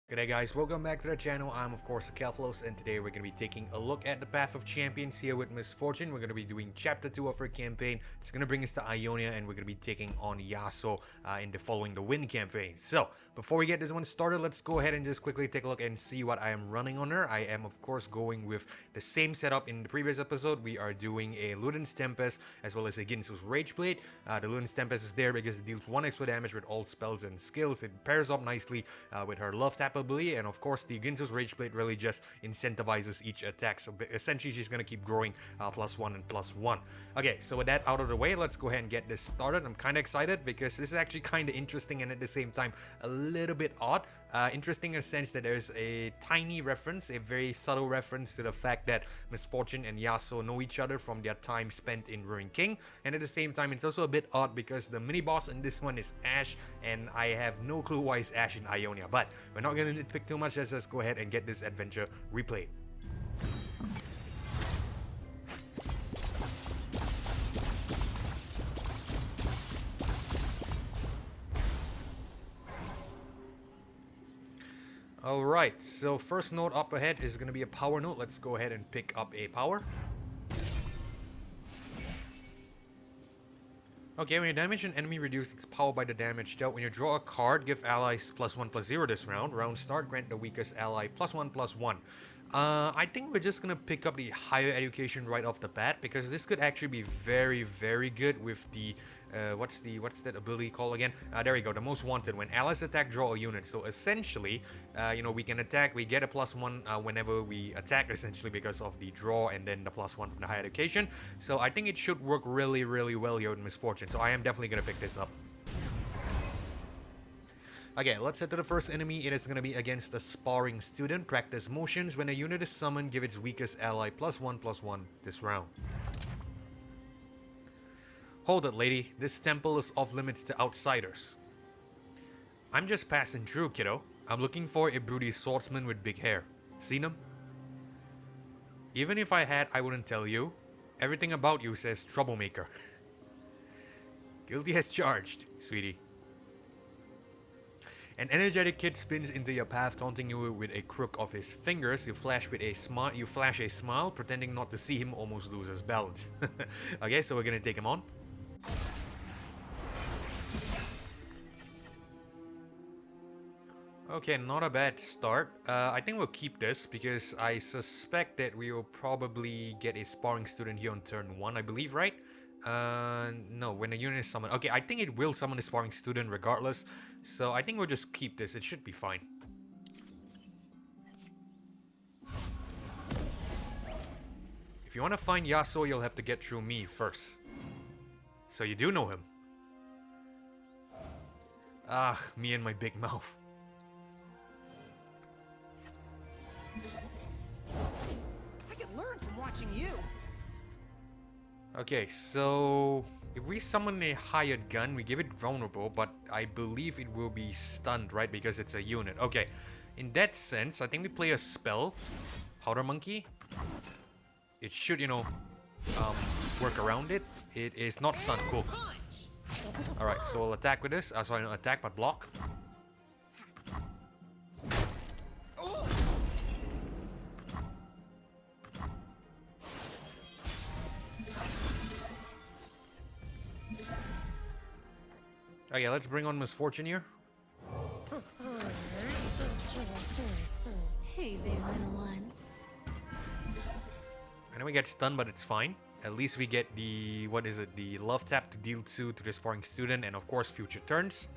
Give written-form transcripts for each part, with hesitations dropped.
G'day guys, welcome back to the channel. I'm of course Kelflos, and today we're going to be taking a look at the Path of Champions here with Miss Fortune. We're going to be doing chapter 2 of her campaign. It's going to bring us to Ionia, and we're going to be taking on Yasuo in the following the win campaign. So, before we get this one started, let's go ahead and just quickly take a look and see what I am running on her. I am of course going with the same setup in the previous episode. We are doing a Luden's Tempest as well as a Ginsu's Rageblade. The Luden's Tempest is there because it deals 1 extra damage with all spells and skills. It pairs up nicely with her Love Tap ability, and of course the Ginsu's Rageblade really just incentivizes each attack, so essentially she's going to keep growing +1 and +1. Okay, so with that out of the way, let's go ahead and get this started. I'm kind of excited because this is actually kind of interesting and at the same time a little bit odd. Interesting in the sense that there's a tiny reference, a very subtle reference to the fact that Miss Fortune and Yasuo know each other from their time spent in Ruined King, and at the same time it's also a bit odd because the mini boss in this one is Ashe, and I have no clue why it's Ashe in Ionia, but we're not going to nitpick too much. Let's just go ahead and get this adventure replayed. Alright, so first node up ahead is going to be a power node. Let's go ahead and pick up a power. Okay, when you damage an enemy, reduce its power by the damage dealt. When you draw a card, give allies +1/+0 this round. Round start, grant the weakest ally +1/+1. I think we're just gonna pick up the higher education right off the bat because this could actually be very, very good with the what's that ability called again? There we go, the most wanted. When allies attack, draw a unit. So essentially, we can attack. We get a +1 whenever we attack, essentially because of the draw and then the +1 from the high education. So I think it should work really, really well here with Miss Fortune. So I am definitely gonna pick this up. Okay, let's head to the first enemy. It is going to be against the Sparring Student. Practice motions. When a unit is summoned, give its weakest ally +1/+1 this round. Hold it, lady. This temple is off limits to outsiders. I'm just passing through, kiddo. I'm looking for a broody swordsman with big hair. Seen him? Even if I had, I wouldn't tell you. Everything about you says troublemaker. Guilty as charged, sweetie. An energetic kid spins into your path, taunting you with a crook of his fingers. You flash a smile, pretending not to see him almost lose his balance. Okay, so we're gonna take him on. Okay, not a bad start. I think we'll keep this because I suspect that we will probably get a Sparring Student here on turn 1, I believe, right? No, when a unit is summoned. Okay, I think it will summon the Sparring Student regardless. So I think we'll just keep this. It should be fine. If you want to find Yasuo, you'll have to get through me first. So you do know him. Ah, me and my big mouth. I can learn from watching you. Okay, so if we summon a hired gun, we give it vulnerable, but I believe it will be stunned, right? Because it's a unit. Okay, in that sense, I think we play a spell. Powder Monkey. It should, work around it. It is not stunned. Cool. Alright, so we'll attack with this. Sorry, not attack, but block. Okay, let's bring on Miss Fortune here. Hey there, little one. I know we get stunned, but it's fine. At least we get the, the Love Tap to deal 2 to the Sparring Student, and of course future turns.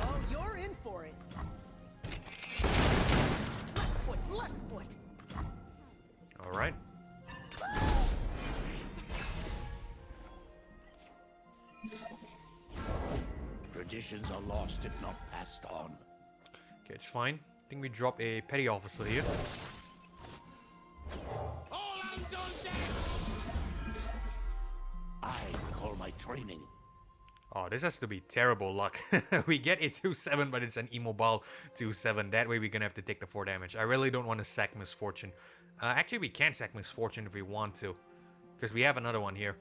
Oh, you're in for it. Left foot. Alright. Traditions are lost if not passed on. Okay, it's fine. I think we drop a Petty Officer here. All hands on deck! I recall my training. Oh, this has to be terrible luck. We get a 2/7, but it's an immobile 2/7. That way we're gonna have to take the 4 damage. I really don't want to sack Miss Fortune. Actually, we can sack Miss Fortune if we want to, because we have another one here.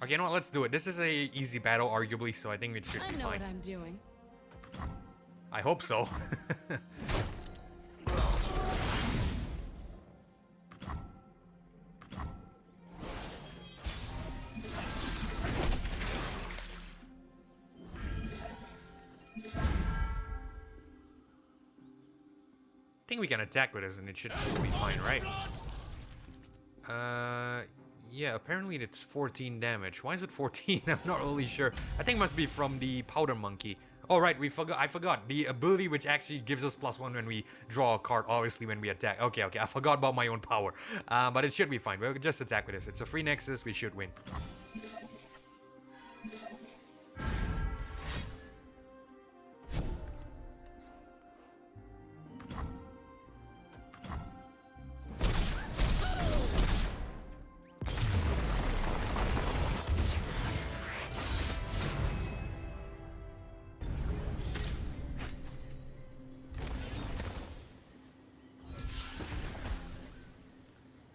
Okay, you know what? Let's do it. This is a easy battle, arguably, so I think it should I be know fine. what I'm doing. I hope so. I think we can attack with this and it should still be fine, right? Yeah, apparently it's 14 damage. Why is it 14? I'm not really sure. I think it must be from the powder monkey. Oh, right, I forgot. The ability which actually gives us +1 when we draw a card, obviously when we attack. Okay, I forgot about my own power. But it should be fine. We'll just attack with this. It's a free Nexus, we should win.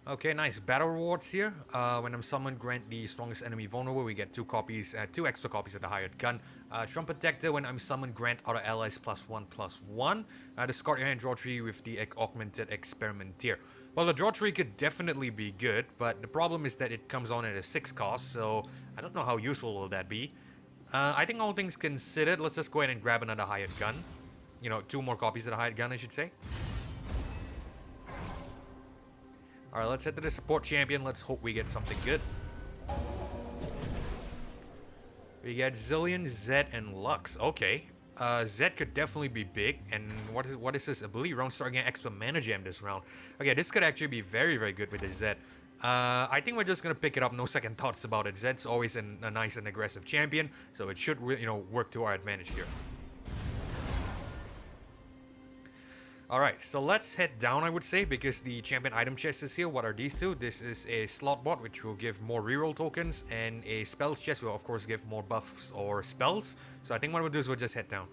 Okay, nice. Battle rewards here. When I'm summoned, grant the strongest enemy vulnerable. We get 2 extra copies of the hired gun. Trump Protector, when I'm summoned, grant other allies +1/+1. Discard your hand, draw 3 with the augmented experimenter. Well, the draw 3 could definitely be good, but the problem is that it comes on at a 6 cost, so I don't know how useful will that be. I think all things considered, let's just go ahead and grab another hired gun. You know, 2 more copies of the hired gun, I should say. Alright, let's head to the support champion. Let's hope we get something good. We get Zillion, Zed, and Lux. Okay. Zed could definitely be big. And what is this ability? Round start getting extra mana gem this round. Okay, this could actually be very, very good with the Zed. I think we're just gonna pick it up. No second thoughts about it. Zed's always a nice and aggressive champion, so it should, work to our advantage here. Alright, so let's head down, I would say, because the champion item chest is here. What are these two? This is a slot bot, which will give more reroll tokens, and a spells chest will, of course, give more buffs or spells. So I think what we'll do is we'll just head down.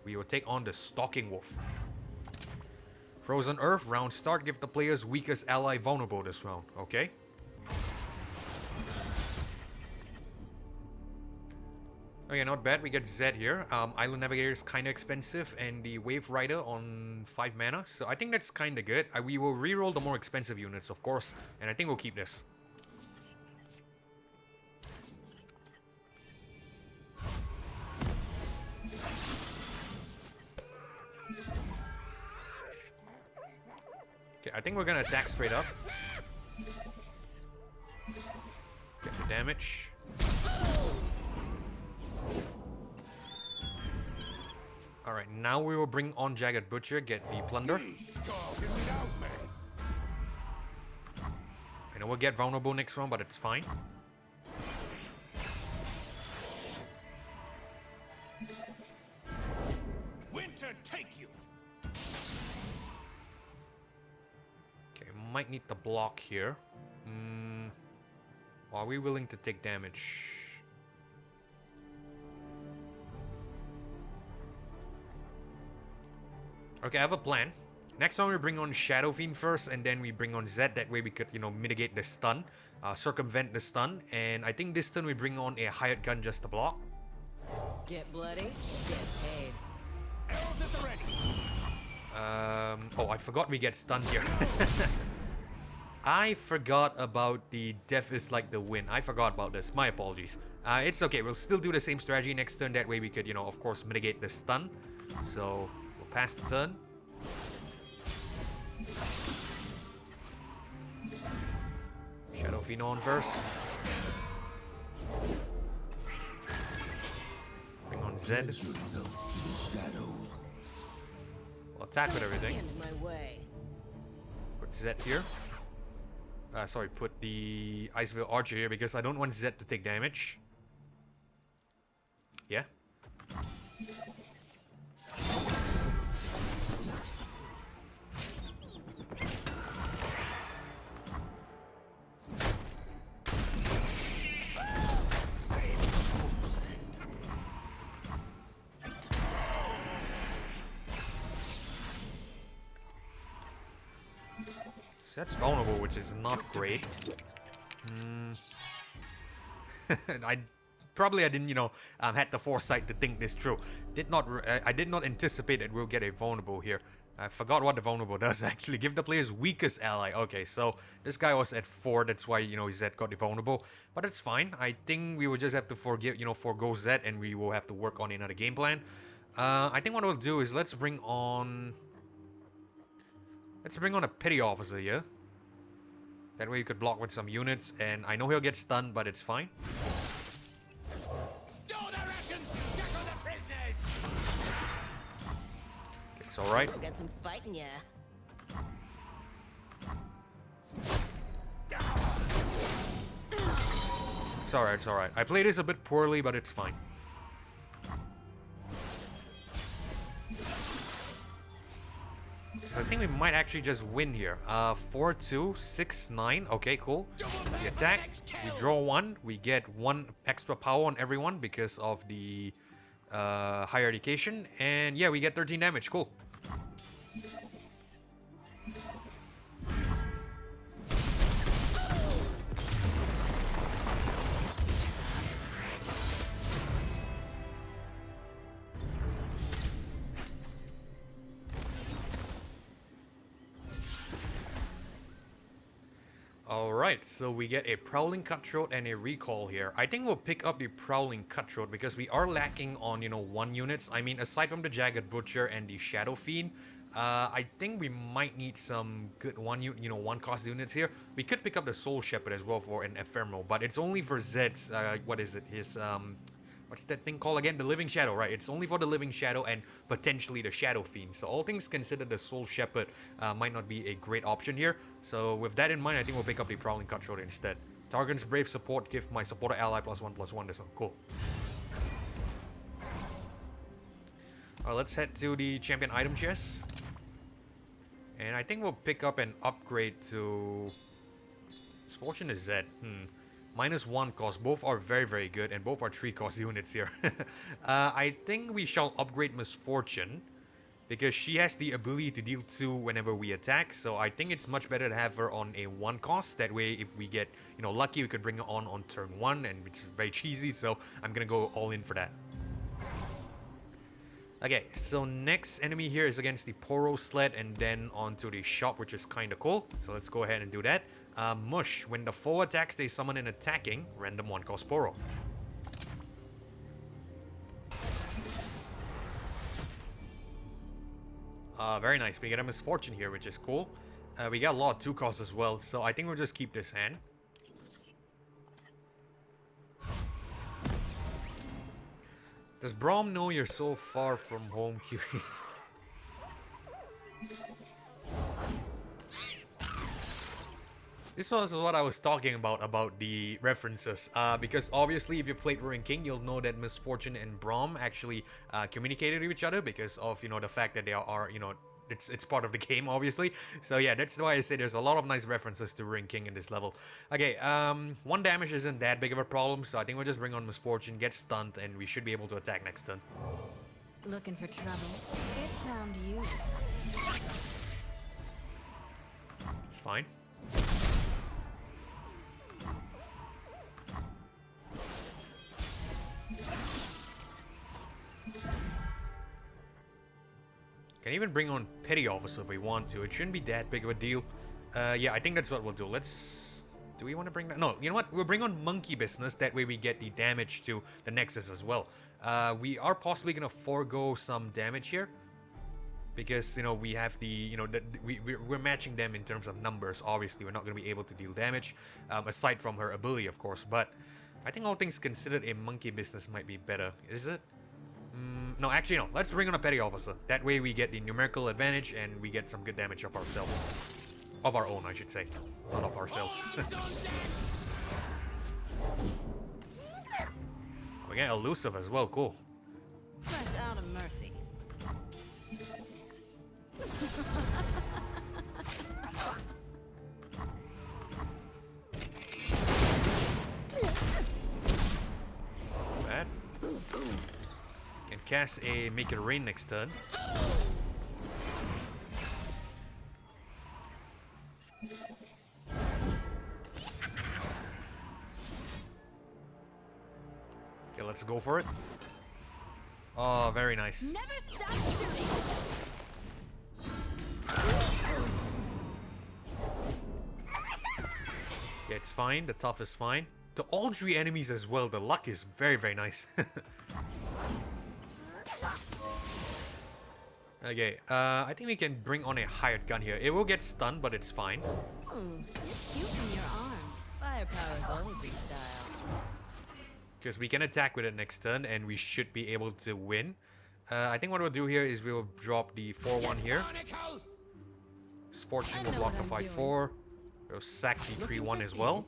We will take on the Stalking Wolf. Frozen Earth, round start, give the player's weakest ally vulnerable this round. Okay. Okay, not bad. We get Zed here. Island Navigator is kind of expensive, and the Wave Rider on 5 mana. So I think that's kind of good. We will reroll the more expensive units, of course, and I think we'll keep this. Okay, I think we're gonna attack straight up. Get the damage. Alright, now we will bring on Jagged Butcher, get the plunder. I know we'll get vulnerable next round, but it's fine. Winter take you. Okay, might need the block here. Are we willing to take damage? Okay, I have a plan. Next time we bring on Shadow Fiend first, and then we bring on Zed. That way we could, mitigate the stun, circumvent the stun. And I think this turn we bring on a hired gun just to block. Get bloody, get paid. Arrows at the ready. Oh, I forgot we get stunned here. I forgot about the death is like the win. I forgot about this. My apologies. It's okay. We'll still do the same strategy next turn. That way we could, of course, mitigate the stun. So we'll pass the turn. Shadow Fiend on first. Bring on Zed. We'll attack with everything. Stand in my way. Put Zed here. Sorry, put the Iceville Archer here because I don't want Zed to take damage. Yeah. That's vulnerable, which is not great. I didn't, had the foresight to think this through. I did not anticipate that we'll get a vulnerable here. I forgot what the vulnerable does actually. Give the player's weakest ally. Okay, so this guy was at 4, that's why, his Z got the vulnerable. But it's fine. I think we will just have to forgo Z, and we will have to work on another game plan. I think what we'll do is let's bring on a petty officer here. That way you could block with some units, and I know he'll get stunned, but it's fine. Store the rations! Shackle the prisoners! It's alright. Got some fighting, yeah. It's alright. I played this a bit poorly, but it's fine. So I think we might actually just win here. 4-2, 6-9. Okay, cool. We attack, we draw 1, we get 1 extra power on everyone because of the higher education, and yeah, we get 13 damage. Cool. Alright, so we get a Prowling Cutthroat and a Recall here. I think we'll pick up the Prowling Cutthroat because we are lacking on, 1 units. I mean, aside from the Jagged Butcher and the Shadow Fiend, I think we might need some good 1 cost units here. We could pick up the Soul Shepherd as well for an Ephemeral, but it's only for Zed's, what is it, his, what's that thing called again? The Living Shadow, right? It's only for the Living Shadow and potentially the Shadow Fiend. So all things considered, the Soul Shepherd might not be a great option here. So with that in mind, I think we'll pick up the Prowling Cutthroat instead. Targon's Brave support, give my supporter ally +1/+1 this one. Cool. Alright, let's head to the champion item chest. And I think we'll pick up an upgrade to... Misfortune is Z. -1 cost. Both are very, very good, and both are 3 cost units here. I think we shall upgrade Misfortune, because she has the ability to deal 2 whenever we attack. So I think it's much better to have her on a 1 cost. That way, if we get, lucky, we could bring her on turn 1, and it's very cheesy. So I'm gonna go all in for that. Okay, so next enemy here is against the Poro Sled, and then onto the shop, which is kind of cool. So let's go ahead and do that. Mush. When the foe attacks, they summon an attacking random 1 cost Poro. Very nice. We get a Misfortune here, which is cool. We got a lot of 2 costs as well, so I think we'll just keep this hand. Does Braum know you're so far from home, QE? This was what I was talking about the references. Because obviously, if you've played Ruin King, you'll know that Misfortune and Braum actually communicated with each other because of, the fact that they are, it's part of the game, obviously. So yeah, that's why I say there's a lot of nice references to Ruin King in this level. Okay, 1 damage isn't that big of a problem, so I think we'll just bring on Misfortune, get stunned, and we should be able to attack next turn. Looking for trouble? It found you. It's fine. Can even bring on Petty Officer if we want to. It shouldn't be that big of a deal. Yeah, I think that's what we'll do. Do we want to bring that? No, you know what? We'll bring on Monkey Business. That way we get the damage to the Nexus as well. We are possibly going to forego some damage here. Because, we have the, we're matching them in terms of numbers. Obviously, we're not going to be able to deal damage. Aside from her ability, of course. But I think all things considered, a Monkey Business might be better. Is it? No, actually no. Let's bring on a Petty Officer. That way we get the numerical advantage and we get some good damage of ourselves. Of our own, I should say. Not of ourselves. We get Elusive as well, cool. Fresh out of mercy. Bad. Can cast a Make It Rain next turn. Okay, let's go for it. Oh, very nice. Never stop shooting. Yeah, it's fine. The tough is fine. To all 3 enemies as well, the luck is very, very nice. Okay, I think we can bring on a hired gun here. It will get stunned, but it's fine. You're cute when you're armed. Firepower is always in style. Because we can attack with it next turn, and we should be able to win. I think what we'll do here is we'll drop the 4-1 here. Fortune will block the 5-4. We'll sack the 3-1 as well.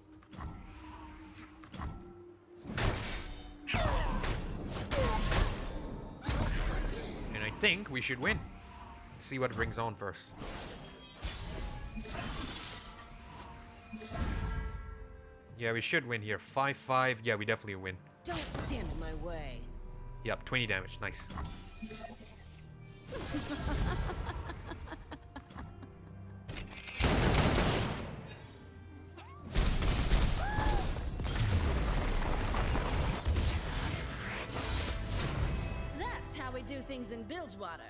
And I think we should win. Let's see what it brings on first. Yeah, we should win here. 5-5. Yeah, we definitely win. Don't stand in my way. Yep, 20 damage. Nice. That's how we do things in Bilgewater.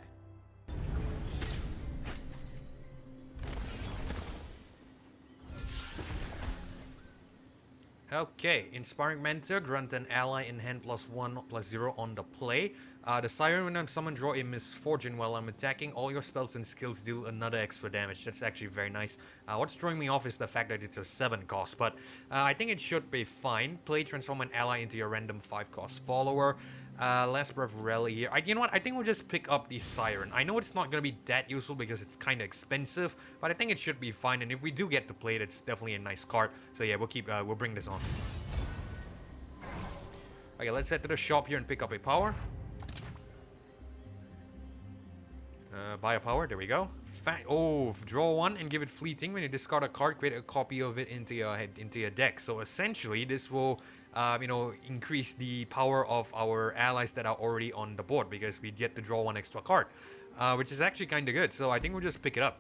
Okay, Inspiring Mentor, grant an ally in hand +1/+0 on the play. The Siren, when I'm summoned, draw a Misfortune while I'm attacking. All your spells and skills deal another extra damage. That's actually very nice. What's throwing me off is the fact that it's a 7 cost, but I think it should be fine. Play, transform an ally into your random 5 cost follower. Last Breath Rally here. You know what? I think we'll just pick up the Siren. I know it's not going to be that useful because it's kind of expensive, but I think it should be fine. And if we do get to play it, it's definitely a nice card. So yeah, we'll bring this on. Okay, let's head to the shop here and pick up a power. Buy a power, there we go. Draw 1 and give it fleeting. When you discard a card, create a copy of it into your deck. So essentially, this will, increase the power of our allies that are already on the board because we get to draw 1 extra card, which is actually kind of good. So I think we'll just pick it up.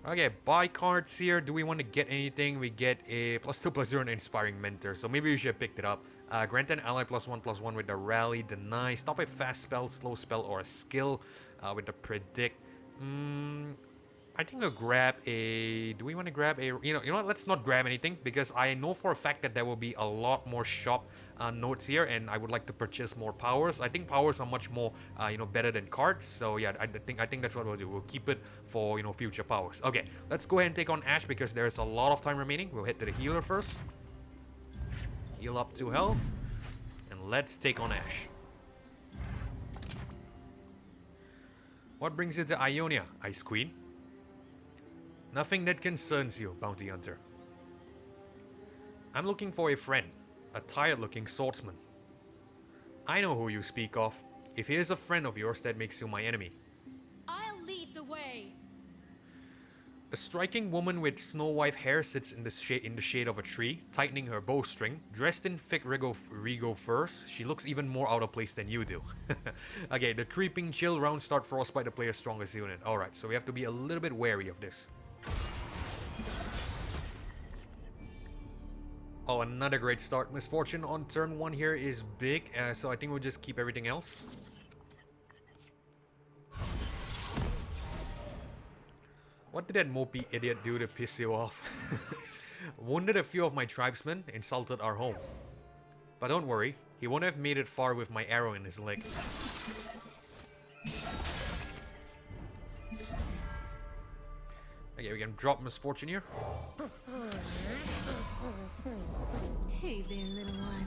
Okay, buy cards here. Do we want to get anything? We get a +2/+0 and Inspiring Mentor. So maybe we should have picked it up. Grant an ally +1/+1 with the Rally. Deny. Stop a fast spell, slow spell, or a skill with the Predict. I think we'll grab a... Do we want to grab a... You know what? Let's not grab anything because I know for a fact that there will be a lot more shop notes here and I would like to purchase more powers. I think powers are much more, better than cards. So yeah, I think that's what we'll do. We'll keep it for, future powers. Okay, let's go ahead and take on Ash because there's a lot of time remaining. We'll head to the healer first. Heal up 2 health. And let's take on Ash. What brings you to Ionia, Ice Queen? Nothing that concerns you, Bounty Hunter. I'm looking for a friend, a tired-looking swordsman. I know who you speak of. If he is a friend of yours, that makes you my enemy. I'll lead the way. A striking woman with snow-white hair sits in the shade of a tree, tightening her bowstring. Dressed in thick regal furs, she looks even more out of place than you do. Okay, the creeping chill rounds start frostbite the player's strongest unit. Alright, so we have to be a little bit wary of this. Oh, another great start. Misfortune on turn 1 here is big, so I think we'll just keep everything else. What did that mopey idiot do to piss you off? Wounded a few of my tribesmen, insulted our home. But don't worry, he won't have made it far with my arrow in his leg. Okay, we can drop Misfortune here. Hey there, little one.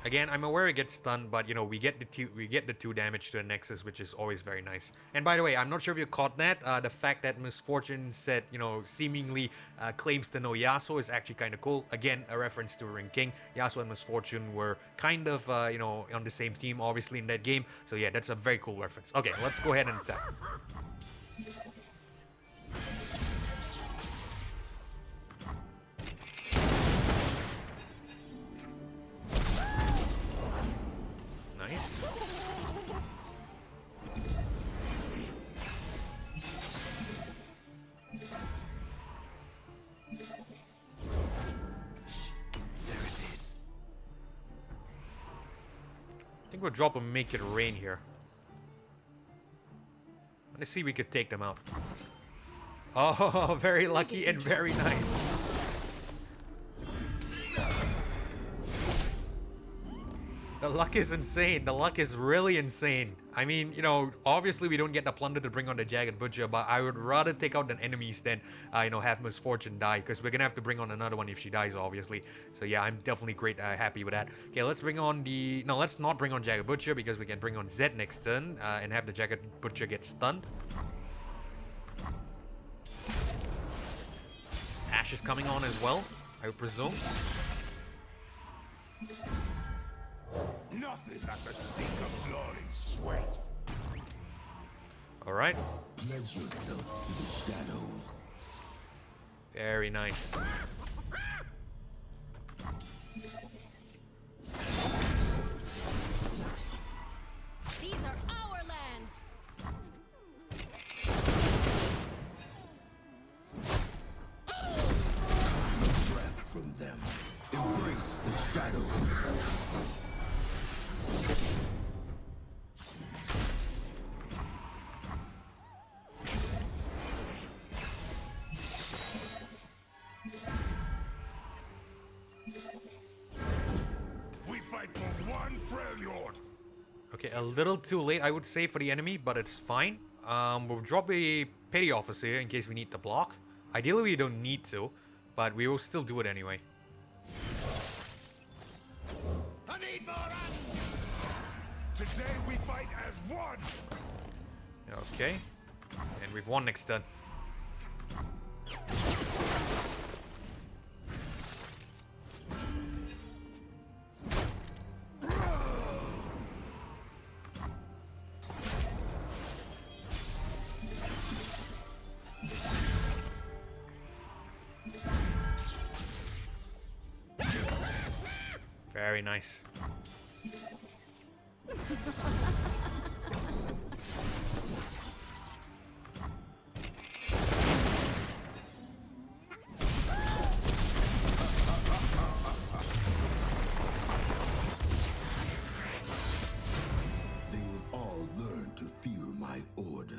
Again, I'm aware it gets stunned, but we get the 2 damage to the Nexus, which is always very nice. And by the way, I'm not sure if you caught that. The fact that Misfortune said, seemingly claims to know Yasuo is actually kind of cool. Again, a reference to Ring King. Yasuo and Misfortune were kind of, on the same team, obviously, in that game. So yeah, that's a very cool reference. Okay, let's go ahead and attack. Nice. I think we'll drop a Make It Rain here. Let's see if we could take them out. Oh, very lucky and very nice. The luck is insane. The luck is really insane. I mean, you know, obviously we don't get the plunder to bring on the Jagged Butcher, but I would rather take out the enemies than, you know, have Misfortune die, because we're gonna have to bring on another one if she dies, obviously. So yeah, I'm definitely happy with that. Okay, let's bring on the... No, let's not bring on Jagged Butcher, because we can bring on Zed next turn, and have the Jagged Butcher get stunned. Ash is coming on as well, I would presume. Nothing like the stink of blood and sweat. Alright. Pledge yourself to the shadows. Very nice. These are our lands. Breath from them. Embrace the shadows. Okay, a little too late, I would say, for the enemy, but it's fine. We'll drop a Petty Officer here in case we need to block. Ideally, we don't need to, but we will still do it anyway. I need more ammo. Today we fight as one. Okay, and we've won next turn. Very nice. They will all learn to fear my order.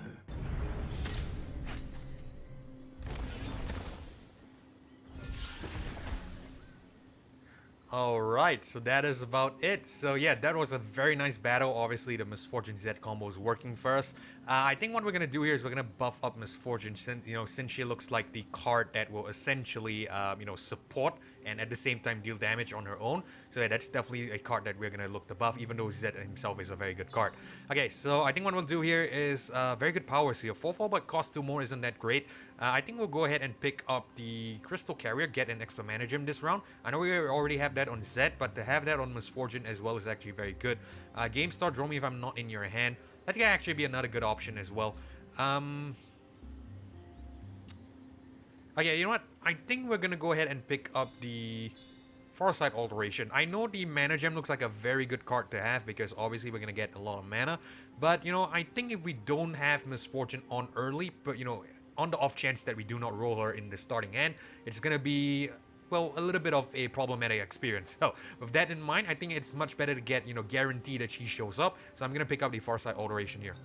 Alright, so that is about it. So yeah, that was a very nice battle. Obviously, the Misfortune Z combo is working for us. I think what we're going to do here is we're going to buff up Misfortune, since she looks like the card that will essentially, support and at the same time deal damage on her own. So yeah, that's definitely a card that we're going to look to buff, even though Zed himself is a very good card. Okay, so I think what we'll do here is very good power seal. 4/4 but cost 2 more isn't that great. I think we'll go ahead and pick up the Crystal Carrier, get an extra mana gem this round. I know we already have that on Zed, but to have that on Misfortune as well is actually very good. Game Start, draw me if I'm not in your hand. That can actually be another good option as well. Okay, you know what? I think we're gonna go ahead and pick up the Farsight Alteration. I know the Mana Gem looks like a very good card to have because obviously we're gonna get a lot of mana. But, you know, I think if we don't have Misfortune on early, but, you know, on the off chance that we do not roll her in the starting hand, it's gonna be, well, a little bit of a problematic experience. So, with that in mind, I think it's much better to get, guarantee that she shows up. So I'm gonna pick up the Farsight Alteration here.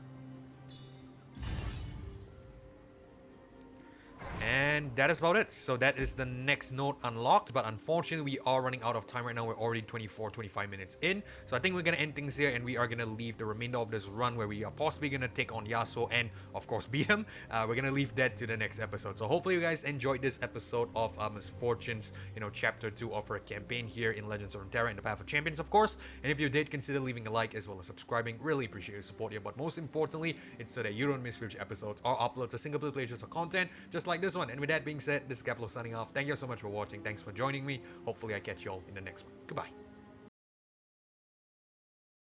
And that is about it. So that is the next node unlocked, but unfortunately we are running out of time right now. We're already 25 minutes in. So I think we're going to end things here and we are going to leave the remainder of this run where we are possibly going to take on Yasuo and of course beat him. We're going to leave that to the next episode. So hopefully you guys enjoyed this episode of Misfortune's, chapter 2 of our campaign here in Legends of Runeterra in the Path of Champions, of course. And if you did, consider leaving a like as well as subscribing. Really appreciate your support here. But most importantly, it's so that you don't miss future episodes or uploads of single player playthroughs of content just like this one. And with that being said, this is Keflo signing off. Thank you so much for watching. Thanks for joining me. Hopefully I catch you all in the next one. Goodbye.